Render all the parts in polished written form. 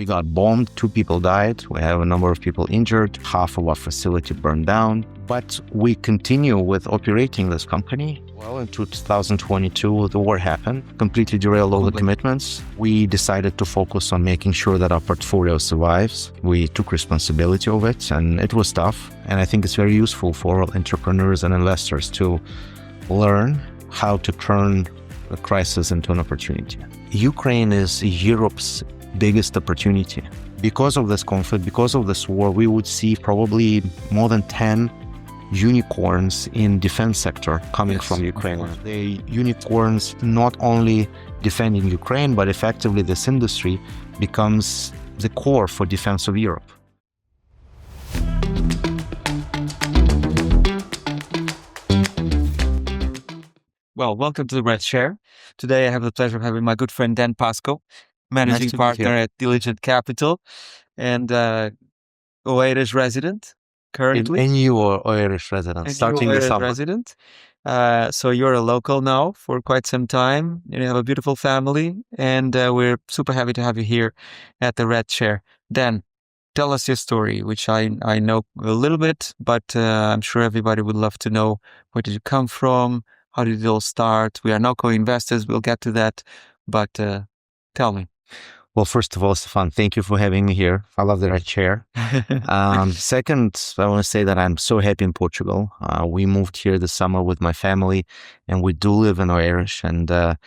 We got bombed, 2 people died, we have a number of people injured, half of our facility burned down, but we continue with operating this company. Well, in 2022, the war happened, completely derailed all the commitments. We decided to focus on making sure that our portfolio survives. We took responsibility of it, and it was tough. And I think it's very useful for entrepreneurs and investors to learn how to turn a crisis into an opportunity. Ukraine is Europe's biggest opportunity. Because of this conflict, because of this war, we would see probably more than 10 unicorns in defense sector coming from Ukraine. The unicorns not only defending Ukraine, but effectively this industry becomes the core for defense of Europe. Well, welcome to the Red Share. Today I have the pleasure of having my good friend Dan Pasko, managing partner at Diligent Capital and Oeiras resident currently. And you are Oeiras resident, starting this summer. Resident. So you're a local now for quite some time. You have a beautiful family, and we're super happy to have you here at the Red Share. Dan, tell us your story, which I know a little bit, but I'm sure everybody would love to know, where did you come from? How did it all start? We are now co-investors. We'll get to that, but tell me. Well, first of all, Stefan, thank you for having me here. I love the Red Chair. Second, I want to say that I'm so happy in Portugal. We moved here this summer with my family, and we do live in Oeiras. And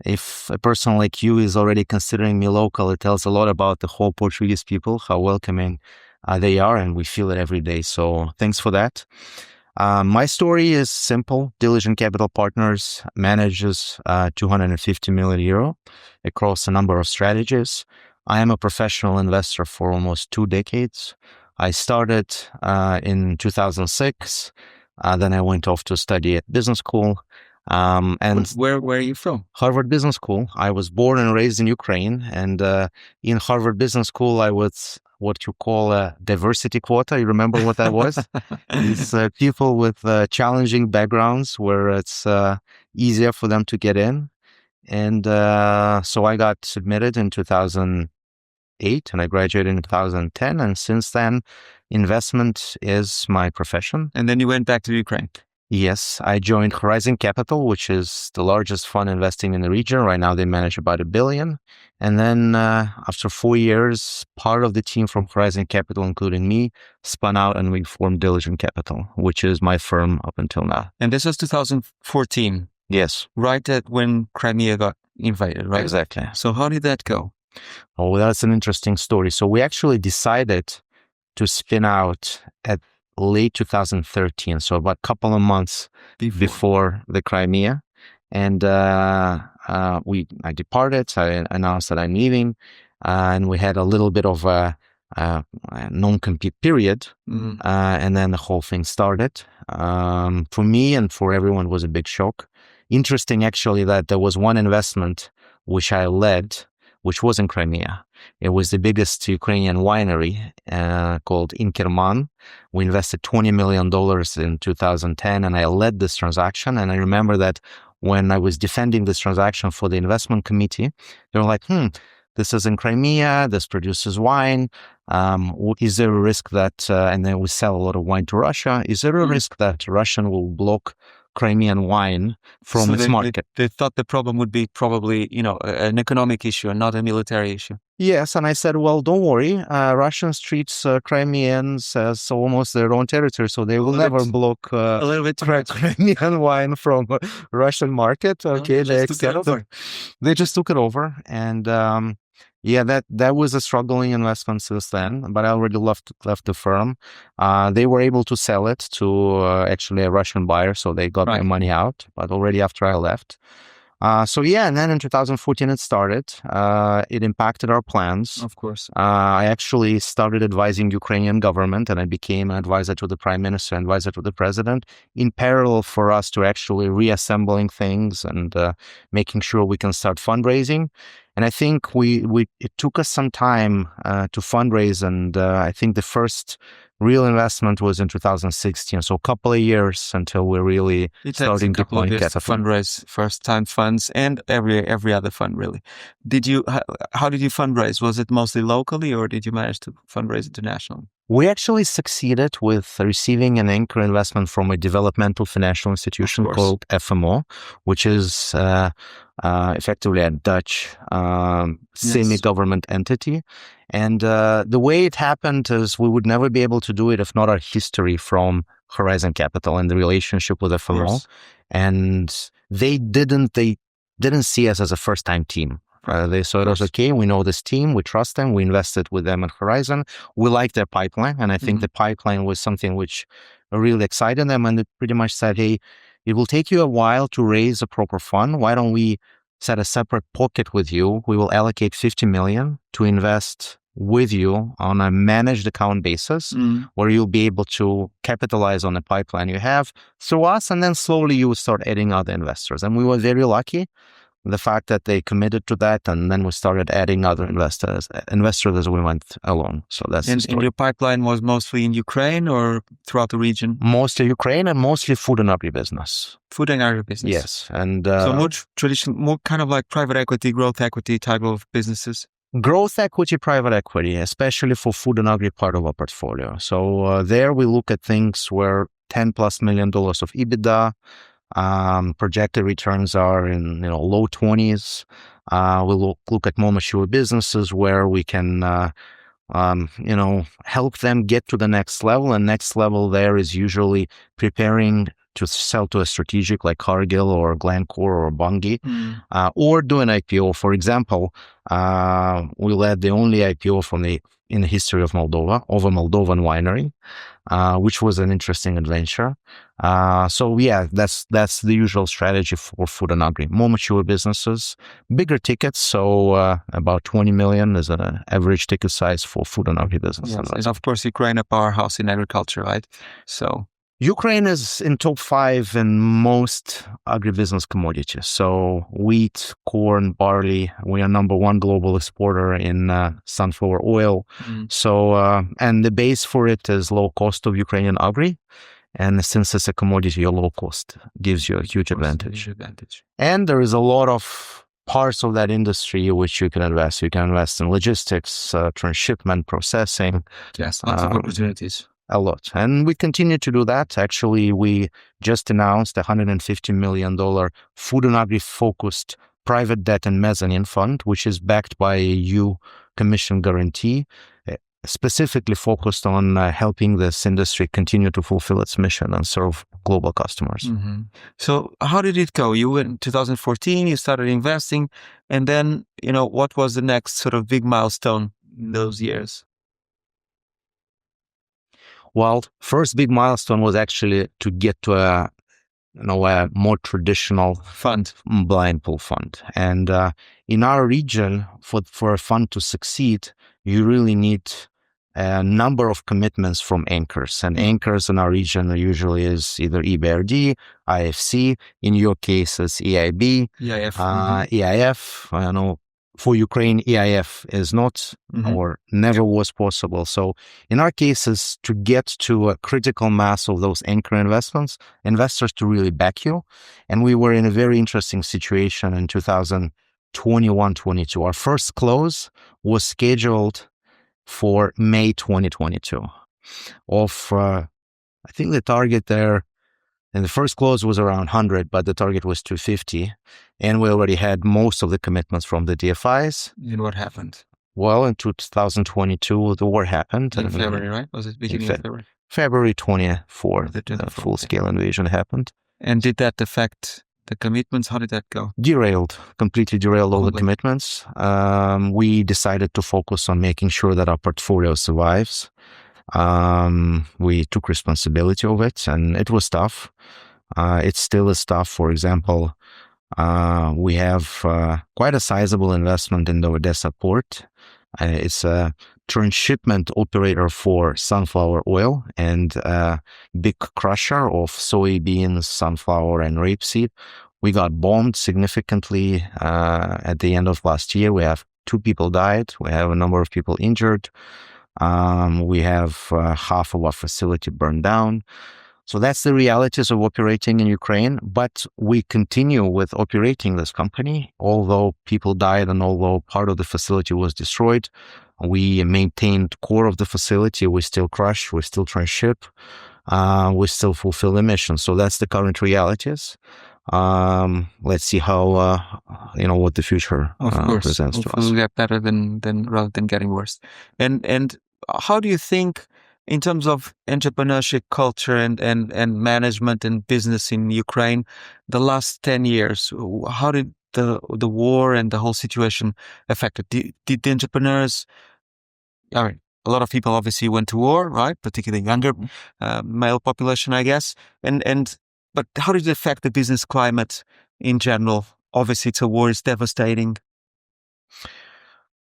if a person like you is already considering me local, it tells a lot about the whole Portuguese people, how welcoming they are, and we feel it every day. So thanks for that. My story is simple. Diligent Capital Partners manages 250 million euro across a number of strategies. I am a professional investor for almost 2 decades. I started in 2006. Then I went off to study at business school. And where are you from? Harvard Business School. I was born and raised in Ukraine. And in Harvard Business School, I was what you call a diversity quota. You remember what that was? It's people with challenging backgrounds where it's easier for them to get in. And so I got submitted in 2008 and I graduated in 2010. And since then, investment is my profession. And then you went back to Ukraine. Yes, I joined Horizon Capital, which is the largest fund investing in the region. Right now, they manage about $1 billion. And then after 4 years, part of the team from Horizon Capital, including me, spun out and we formed Diligent Capital, which is my firm up until now. And this was 2014. Yes. Right at when Crimea got invaded, right? Exactly. So how did that go? Oh, that's an interesting story. So we actually decided to spin out at late 2013, so about a couple of months before the Crimea. And I departed. I announced that I'm leaving, and we had a little bit of a non-compete period, and then the whole thing started. For me and for everyone, it was a big shock. Interesting, actually, that there was one investment which I led, which was in Crimea. It was the biggest Ukrainian winery called Inkerman. We invested $20 million in 2010, and I led this transaction. And I remember that when I was defending this transaction for the investment committee, they were like, this is in Crimea, this produces wine. Is there a risk that, and then we sell a lot of wine to Russia, is there a risk that Russian will block Crimean wine from its market? They thought the problem would be probably, an economic issue and not a military issue. Yes, and I said, well, don't worry. Russians treat Crimeans as almost their own territory, so they will never block a little bit Crimean wine from Russian market. Okay, they just took it over, and that was a struggling investment since then. But I already left the firm. They were able to sell it to actually a Russian buyer, so they got their money out. But already after I left. And then in 2014 it started. It impacted our plans. Of course. I actually started advising Ukrainian government, and I became an advisor to the prime minister, advisor to the president, in parallel for us to actually reassembling things and making sure we can start fundraising. And I think it took us some time to fundraise, and I think the first real investment was in 2016. So a couple of years until we're really starting to deploy capital. Fundraise first-time funds and every other fund, really. How did you fundraise? Was it mostly locally, or did you manage to fundraise internationally? We actually succeeded with receiving an anchor investment from a developmental financial institution called FMO, which is effectively a Dutch semi-government entity. And the way it happened is we would never be able to do it if not our history from Horizon Capital and the relationship with FMO. And they didn't see us as a first-time team. They saw it as, okay, we know this team, we trust them, we invested with them at Horizon, we like their pipeline, and I think the pipeline was something which really excited them, and it pretty much said, hey, it will take you a while to raise a proper fund, why don't we set a separate pocket with you, we will allocate 50 million to invest with you on a managed account basis, where you'll be able to capitalize on the pipeline you have through us, and then slowly you will start adding other investors. And we were very lucky. The fact that they committed to that, and then we started adding other investors as we went along. So that's the story. And your pipeline was mostly in Ukraine or throughout the region? Mostly Ukraine and mostly food and agribusiness. Food and agribusiness. Yes, and so more traditional, more kind of like private equity, growth equity type of businesses. Growth equity, private equity, especially for food and agri part of our portfolio. So there we look at things where $10+ million of EBITDA. Projected returns are in low 20s. We'll look at more mature businesses where we can help them get to the next level. And next level there is usually preparing to sell to a strategic like Cargill or Glencore or Bunge, or do an IPO. For example, we led the only IPO in the history of Moldova of a Moldovan winery, which was an interesting adventure. So yeah, that's the usual strategy for food and agri. More mature businesses, bigger tickets. So about 20 million is an average ticket size for food and agri business. Yes. And of course, Ukraine a powerhouse in agriculture, right? So Ukraine is in top 5 in most agribusiness commodities. So wheat, corn, barley. We are number 1 global exporter in sunflower oil. So, and the base for it is low cost of Ukrainian agri. And since it's a commodity, your low cost gives you a huge advantage. And there is a lot of parts of that industry which you can invest. You can invest in logistics, transshipment, processing. Yes, lots of opportunities. A lot. And we continue to do that. Actually, we just announced a $150 million food and agri-focused private debt and mezzanine fund, which is backed by a EU Commission guarantee, specifically focused on helping this industry continue to fulfill its mission and serve global customers. So how did it go? You in 2014, you started investing, and then, what was the next sort of big milestone in those years? Well, first big milestone was actually to get to a more traditional fund, blind pool fund. And in our region, for a fund to succeed, you really need a number of commitments from anchors. And anchors in our region usually is either EBRD, IFC. In your case, it's EIB, EIF. I know for Ukraine, EIF is not or never was possible. So in our cases, to get to a critical mass of those anchor investors to really back you. And we were in a very interesting situation in 2021-22. Our first close was scheduled for May 2022. I think the target there, and the first close was around 100, but the target was 250. And we already had most of the commitments from the DFIs. And what happened? Well, in 2022, the war happened. In February, right? Was it beginning of February? February 24, the full-scale invasion happened. And did that affect the commitments? How did that go? Completely derailed all the commitments. We decided to focus on making sure that our portfolio survives. We took responsibility of it, and it was tough. It still is tough. For example, we have quite a sizable investment in the Odessa port. It's a transshipment operator for sunflower oil and a big crusher of soybeans, sunflower, and rapeseed. We got bombed significantly at the end of last year. We have 2 people died. We have a number of people injured. We have half of our facility burned down. So that's the realities of operating in Ukraine. But we continue with operating this company, although people died and although part of the facility was destroyed. We maintained core of the facility. We still crush. We still transship. We still fulfill the mission. So that's the current realities. Let's see how what the future presents to us. Hopefully, get better than rather than getting worse. And how do you think, in terms of entrepreneurship culture and management and business in Ukraine, the last 10 years, how did the war and the whole situation affect it? Did the entrepreneurs, I mean, a lot of people obviously went to war, right? Particularly younger male population, I guess. But how did it affect the business climate in general? Obviously, it's a war, it's devastating.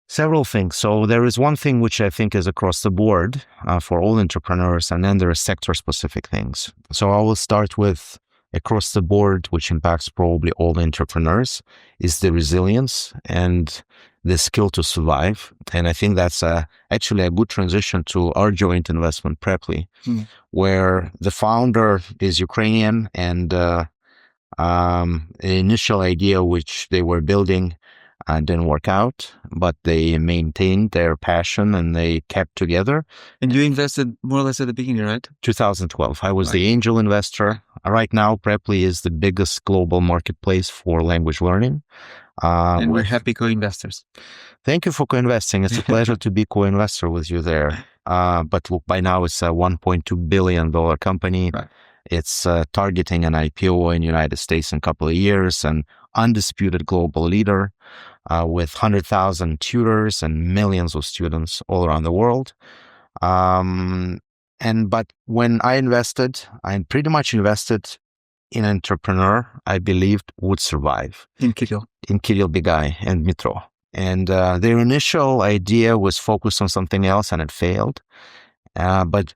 Several things. So there is one thing which I think is across the board for all entrepreneurs, and then there are sector-specific things. So I will start with across the board, which impacts probably all entrepreneurs, is the resilience and the skill to survive. And I think that's actually a good transition to our joint investment, Preply, where the founder is Ukrainian, and the initial idea which they were building didn't work out, but they maintained their passion and they kept together. And you invested more or less at the beginning, right? 2012. I was the angel investor. Right now, Preply is the biggest global marketplace for language learning. And we're happy co-investors. Thank you for co-investing. It's a pleasure to be co-investor with you there. But look, by now it's a $1.2 billion company. Right. It's targeting an IPO in the United States in a couple of years, an undisputed global leader with 100,000 tutors and millions of students all around the world. But when I invested, I pretty much invested in an entrepreneur I believed would survive. In Kirill, Bigai and Mitro. And their initial idea was focused on something else and it failed. But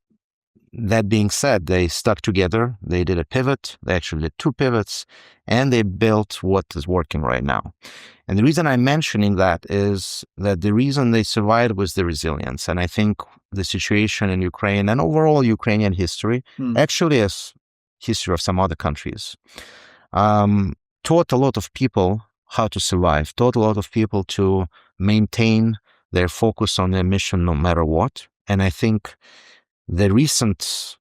that being said, they stuck together. They did a pivot. They actually did 2 pivots, and they built what is working right now. And the reason I'm mentioning that is that the reason they survived was the resilience. And I think the situation in Ukraine and overall Ukrainian history, actually as history of some other countries, taught a lot of people how to survive, taught a lot of people to maintain their focus on their mission no matter what. And I think the recent,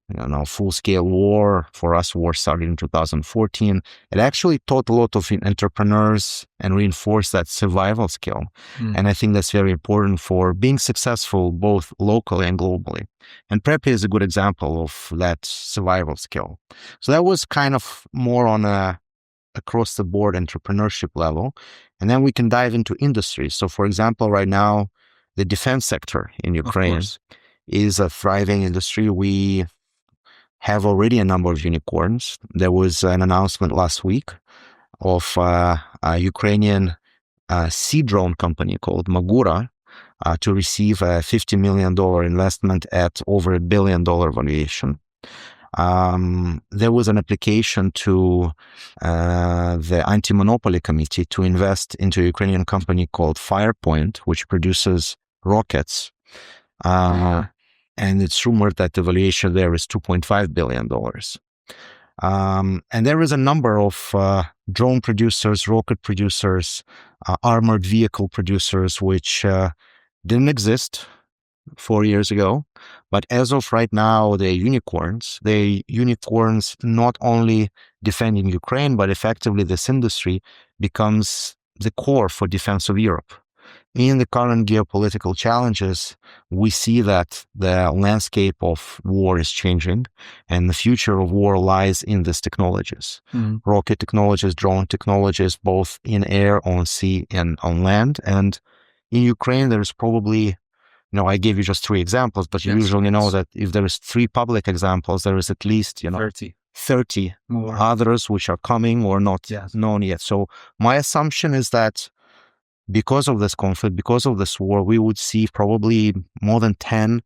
full-scale war, for us, war started in 2014, it actually taught a lot of entrepreneurs and reinforced that survival skill. And I think that's very important for being successful both locally and globally. And Preply is a good example of that survival skill. So that was kind of more on a across-the-board entrepreneurship level. And then we can dive into industries. So, for example, right now, the defense sector in Ukraine is a thriving industry. We have already a number of unicorns. There was an announcement last week of a Ukrainian sea drone company called Magura to receive a $50 million investment at over $1 billion valuation. There was an application to the Anti-Monopoly Committee to invest into a Ukrainian company called Firepoint, which produces rockets. And it's rumored that the valuation there is $2.5 billion. And there is a number of drone producers, rocket producers, armored vehicle producers, which didn't exist 4 years ago. But as of right now, they're unicorns. They're unicorns not only defending Ukraine, but effectively this industry becomes the core for defense of Europe. In the current geopolitical challenges, we see that the landscape of war is changing, and the future of war lies in these technologies. Rocket technologies, drone technologies, both in air, on sea, and on land. And in Ukraine, there's probably, I gave you just 3 examples, but you usually know that if there is 3 public examples, there is at least, 30 more others which are coming or not known yet. So my assumption is that because of this conflict, because of this war, we would see probably more than 10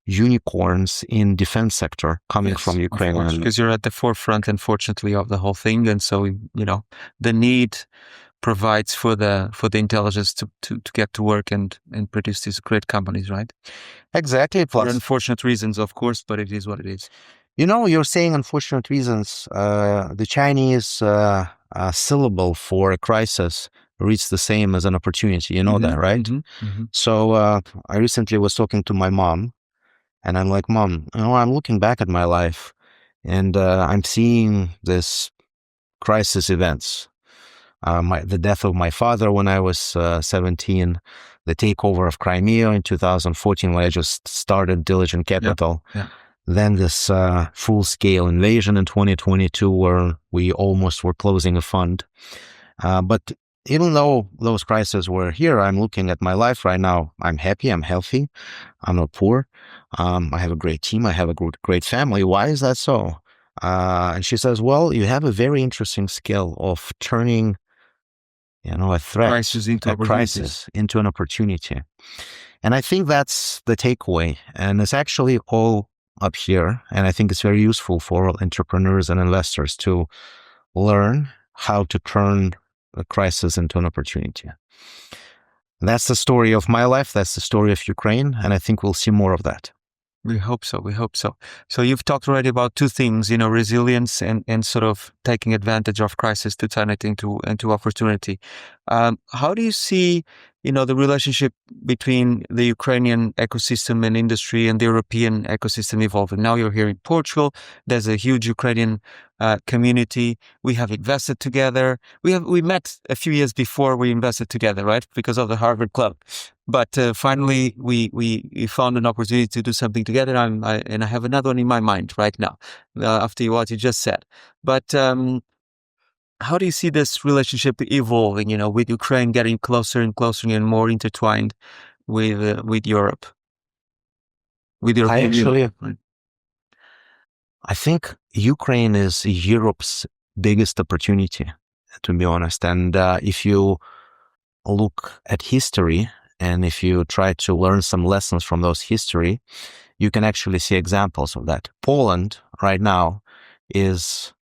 unicorns in defense sector coming from Ukraine. Because you're at the forefront, unfortunately, of the whole thing, and so the need provides for the intelligence to get to work and produce these great companies, right? Exactly. For unfortunate reasons, of course, but it is what it is. You're saying unfortunate reasons. The Chinese syllable for a crisis reads the same as an opportunity. You know that, right? So I recently was talking to my mom, and I'm like, Mom, I'm looking back at my life, and I'm seeing this crisis events. The death of my father when I was 17, the takeover of Crimea in 2014 when I just started Diligent Capital. Yeah. Then this full-scale invasion in 2022 where we almost were closing a fund. But even though those crises were here, I'm looking at my life right now. I'm happy, I'm healthy, I'm not poor. I have a great team, I have a great family. Why is that so? And she says, well, you have a very interesting skill of turning a threat, a crisis into an opportunity. And I think that's the takeaway. And it's actually all up here. And I think it's very useful for all entrepreneurs and investors to learn how to turn a crisis into an opportunity. That's the story of my life. That's the story of Ukraine. And I think we'll see more of that. We hope so. We hope so. So you've talked already about two things, resilience and sort of taking advantage of crisis to turn it into opportunity. How do you see, the relationship between the Ukrainian ecosystem and industry and the European ecosystem evolving? Now you're here in Portugal. There's a huge Ukrainian community. We have invested together. We met a few years before we invested together, right? Because of the Harvard Club. But finally, we found an opportunity to do something together, and I have another one in my mind right now, after what you just said. But how do you see this relationship evolving? With Ukraine getting closer and closer and more intertwined with Europe, with Europe. I think Ukraine is Europe's biggest opportunity, to be honest. And if you look at history, and if you try to learn some lessons from those history, you can actually see examples of that. Poland right now is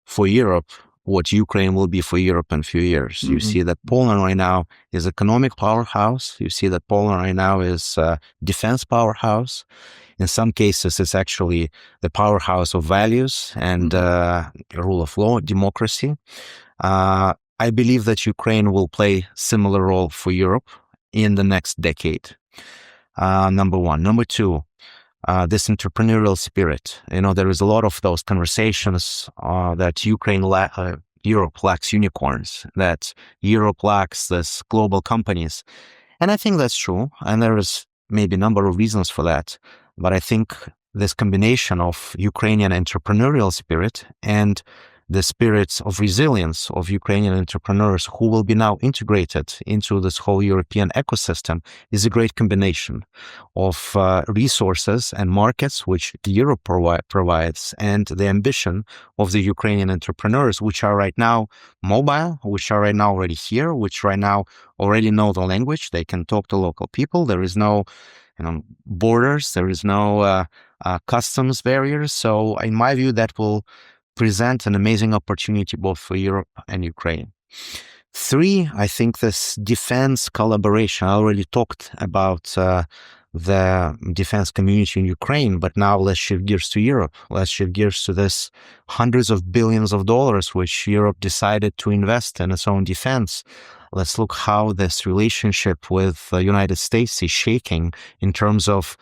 for Europe what Ukraine will be for Europe in a few years. You see that Poland right now is economic powerhouse. You see that Poland right now is a defense powerhouse. In some cases, it's actually the powerhouse of values and rule of law, democracy. I believe that Ukraine will play similar role for Europe in the next decade. Number one. Number two, this entrepreneurial spirit. There is a lot of those conversations that Europe lacks unicorns, that Europe lacks this global companies. And I think that's true. And there is maybe a number of reasons for that. But I think this combination of Ukrainian entrepreneurial spirit and the spirits of resilience of Ukrainian entrepreneurs who will be now integrated into this whole European ecosystem is a great combination of resources and markets which Europe provides, and the ambition of the Ukrainian entrepreneurs, which are right now mobile, which are right now already here, which right now already know the language. They can talk to local people. There is no borders. There is no customs barriers. So in my view, that will present an amazing opportunity both for Europe and Ukraine. Three, I think this defense collaboration. I already talked about the defense community in Ukraine, but now let's shift gears to Europe. Let's shift gears to this hundreds of billions of dollars which Europe decided to invest in its own defense. Let's look how this relationship with the United States is shaking in terms of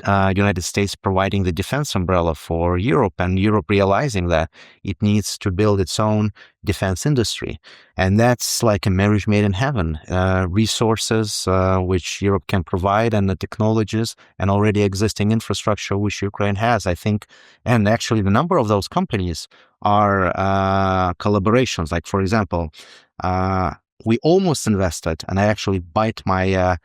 United States providing the defense umbrella for Europe, and Europe realizing that it needs to build its own defense industry. And that's like a marriage made in heaven. Resources which Europe can provide, and the technologies and already existing infrastructure which Ukraine has, I think. And actually the number of those companies are collaborations. Like, for example, we almost invested, and I actually bite my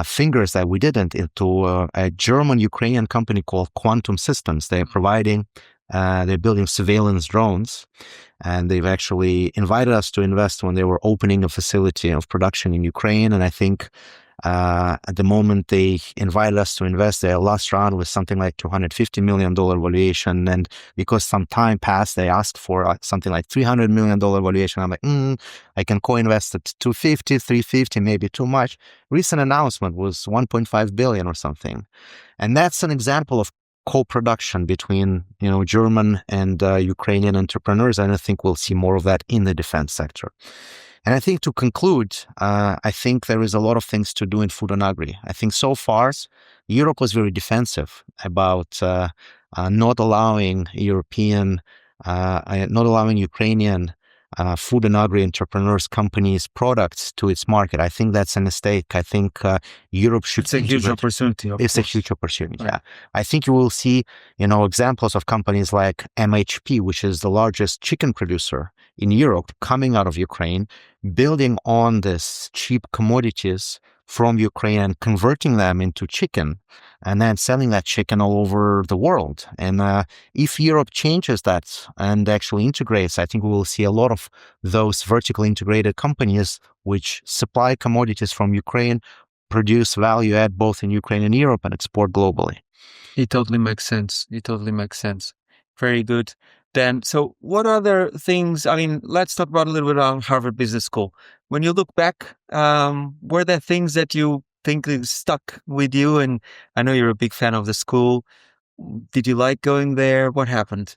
fingers that we didn't, into a German-Ukrainian company called Quantum Systems. They're building surveillance drones, and they've actually invited us to invest when they were opening a facility of production in Ukraine. And I think At the moment, they invited us to invest. Their last round was something like $250 million valuation. And because some time passed, they asked for something like $300 million valuation. I'm like, I can co-invest at 250, 350, maybe too much. Recent announcement was 1.5 billion or something. And that's an example of co-production between, German and Ukrainian entrepreneurs. And I think we'll see more of that in the defense sector. And I think to conclude, I think there is a lot of things to do in food and agri. I think so far, Europe was very defensive about not allowing Ukrainian food and agri entrepreneurs, companies, products to its market. I think that's a mistake. I think Europe should. It's a huge opportunity. It's a huge opportunity. Right. Yeah, I think you will see, examples of companies like MHP, which is the largest chicken producer in Europe, coming out of Ukraine, building on this cheap commodities from Ukraine and converting them into chicken, and then selling that chicken all over the world. And if Europe changes that and actually integrates, I think we will see a lot of those vertically integrated companies which supply commodities from Ukraine, produce value add both in Ukraine and Europe, and export globally. It totally makes sense. Very good. Dan, so what other things, let's talk about a little bit about Harvard Business School. When you look back, were there things that you think stuck with you? And I know you're a big fan of the school. Did you like going there? What happened?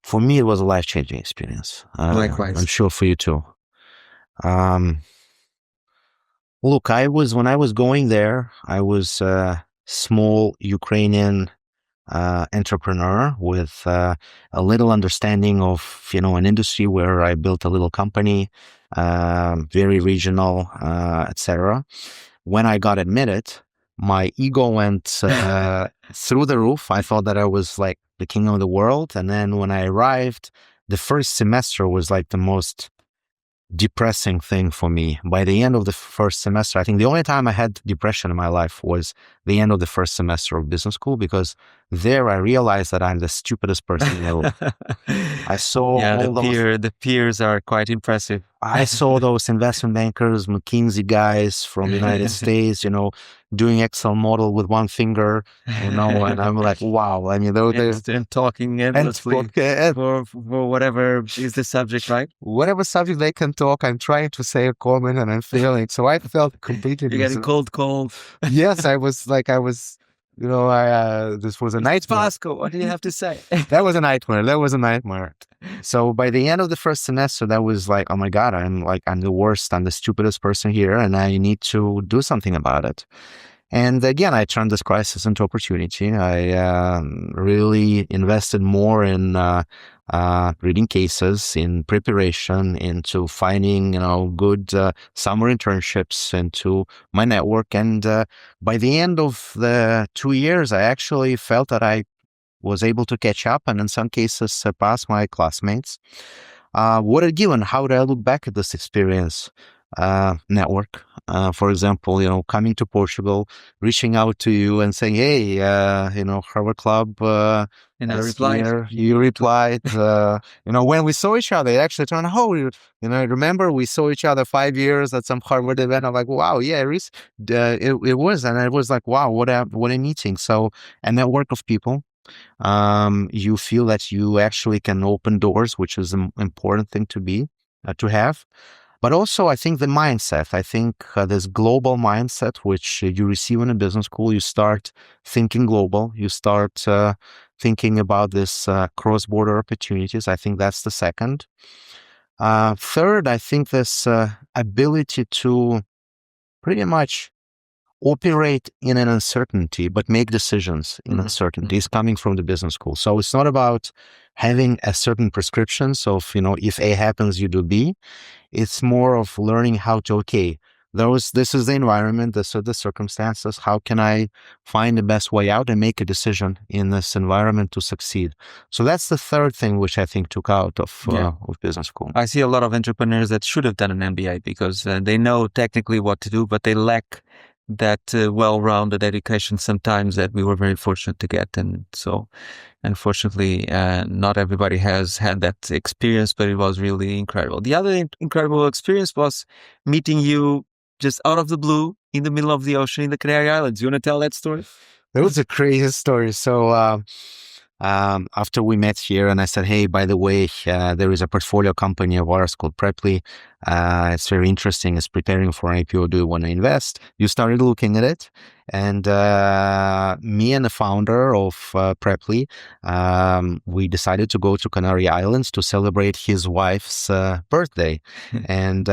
For me, it was a life-changing experience. Likewise. I'm sure for you too. Look, when I was going there, I was a small Ukrainian entrepreneur with a little understanding of, an industry where I built a little company, very regional, etc. When I got admitted, my ego went through the roof. I thought that I was like the king of the world. And then when I arrived, the first semester was like the most depressing thing for me. By the end of the first semester, I think the only time I had depression in my life was the end of the first semester of business school, because there I realized that I'm the stupidest person in the world. I saw the peers are quite impressive. I saw those investment bankers, McKinsey guys from the United States, doing Excel model with one finger, and I'm like, wow. They're talking endlessly for whatever is the subject, right? Whatever subject they can talk, I'm trying to say a comment and I'm failing. So I felt completely. You're getting cold. Yes, this was a nightmare. Pasko, what do you have to say? That was a nightmare. So by the end of the first semester, that was like, oh my God, I'm the worst, I'm the stupidest person here, and I need to do something about it. And again, I turned this crisis into opportunity. I really invested more in reading cases, in preparation, into finding, good summer internships, into my network. And by the end of the 2 years, I actually felt that I was able to catch up and in some cases surpass my classmates. What a given. How do I look back at this experience? Network. For example, coming to Portugal, reaching out to you and saying, hey, Harvard Club, and I replied. You replied, when we saw each other, it actually turned out, remember we saw each other 5 years at some Harvard event. I'm like, wow, yeah, it was. And I was like, wow, what a meeting. So a network of people. You feel that you actually can open doors, which is an important thing to have. But also, I think the mindset, this global mindset, which you receive in a business school, you start thinking global, you start thinking about this cross-border opportunities. I think that's the second. Third, I think this ability to pretty much operate in an uncertainty, but make decisions in uncertainty is coming from the business school. So it's not about having a certain prescriptions of, if A happens, you do B. It's more of learning how to, this is the environment, this are the circumstances. How can I find the best way out and make a decision in this environment to succeed? So that's the third thing which I think took out of business school. I see a lot of entrepreneurs that should have done an MBA because they know technically what to do, but they lack that well-rounded education sometimes that we were very fortunate to get. And so unfortunately, not everybody has had that experience, but it was really incredible. The other incredible experience was meeting you just out of the blue in the middle of the ocean in the Canary Islands. You want to tell that story? It was a crazy story. So after we met here, and I said, "Hey, by the way, there is a portfolio company of ours called Preply. It's very interesting. It's preparing for an IPO. Do you want to invest?" You started looking at it, and me and the founder of Preply, we decided to go to Canary Islands to celebrate his wife's birthday, and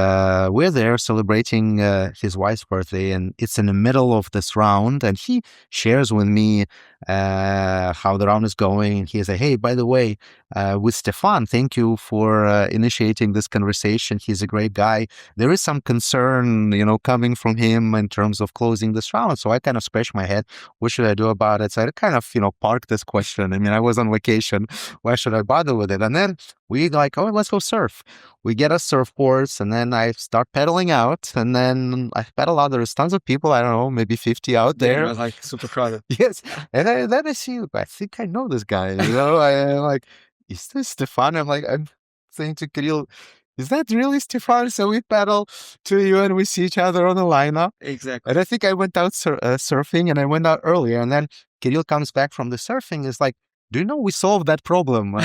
we're there celebrating his wife's birthday, and it's in the middle of this round, and he shares with me how the round is going. And he said, "Hey, by the way, with Stefan, thank you for initiating this conversation. He's a great guy. There is some concern, coming from him in terms of closing this round." So I kind of scratched my head. What should I do about it? So I kind of, parked this question. I mean, I was on vacation. Why should I bother with it? And then we like, "Oh, let's go surf." We get a surfboards, and then I start pedaling out, and then I pedal out. There's tons of people. I don't know, maybe 50 out there. Yeah, like super crowded. Yes. And then I see, I think I know this guy, I'm like, "Is this Stefan?" I'm saying to Kirill, "Is that really Stefan?" So we paddle to you and we see each other on the lineup. Exactly. And I think I went out surfing, and I went out earlier. And then Kirill comes back from the surfing. Is like, "Do you know we solved that problem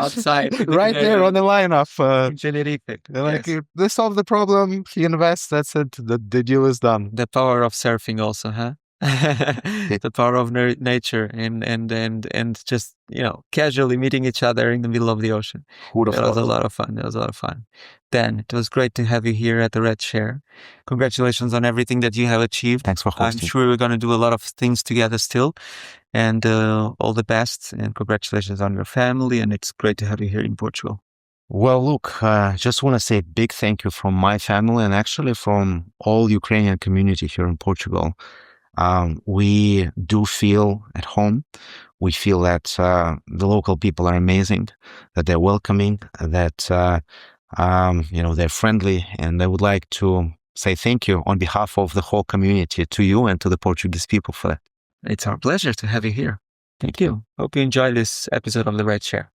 Outside. right there on the lineup?" Yes. They solved the problem. He invests. That's it. The deal is done. The power of surfing also, huh? The power of nature and just casually meeting each other in the middle of the ocean. Who'd have That was thought? a lot of fun. That was a lot of fun. Dan, it was great to have you here at the Red Share. Congratulations on everything that you have achieved. Thanks for I'm hosting. sure we're going to do a lot of things together still. And all the best. And congratulations on your family. And it's great to have you here in Portugal. Well, look, just want to say a big thank you from my family and actually from all Ukrainian community here in Portugal. We do feel at home. We feel that the local people are amazing, that they're welcoming, that they're friendly, and I would like to say thank you on behalf of the whole community to you and to the Portuguese people for that. It's our pleasure to have you here. Thank you. Hope you enjoyed this episode of the Red Share.